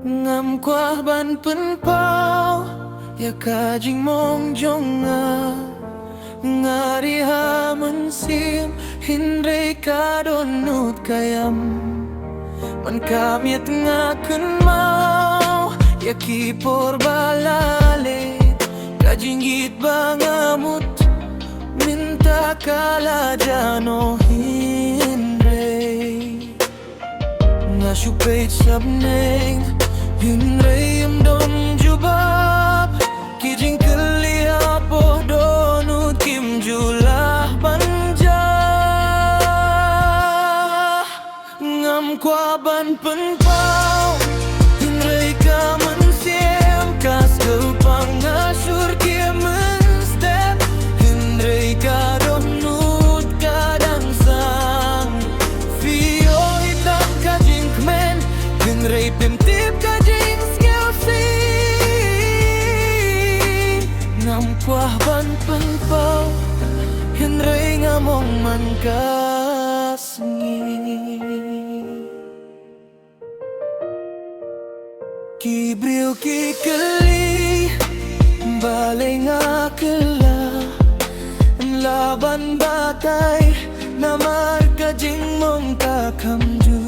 Ngam qua ban pen pao ya ka jing mong jong ngari ha man sim hindre ka donut kayam man kamiet nga kun mau ya ki por balale ka jinggit bangamut minta kala jano hindre nga shupet sabneng hindre yam don jubab kijing kelia po donut kim julah banja ngam kwa ban pen pao hindre ka man siem kas kelpang ngasur kiemen step hindre ka donut ka dansang fio hitam ka jing kmen hindre pim tip ka jing skill si ngam kwa ban pen pao hindre ngamong man kasngi Kibril ki keli balay nga kela laban batay na marka jing mong kakamju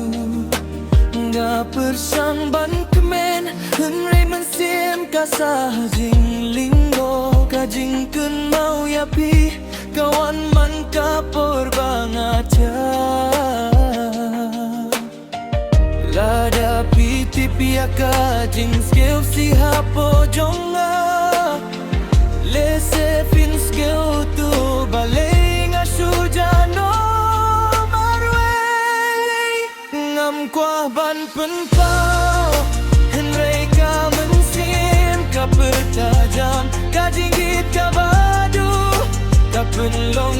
nga persang ban kemen henry mensim kasah jing linggo kajing kun mau yapi kawan man kapor bangaja lada piti piaka jing skill si hapo jonga lese fin skill tu baling asujano marwe ngam kwa ban pen pao henry ka mensim ka pertajam ka jinggit ka badu ka penlong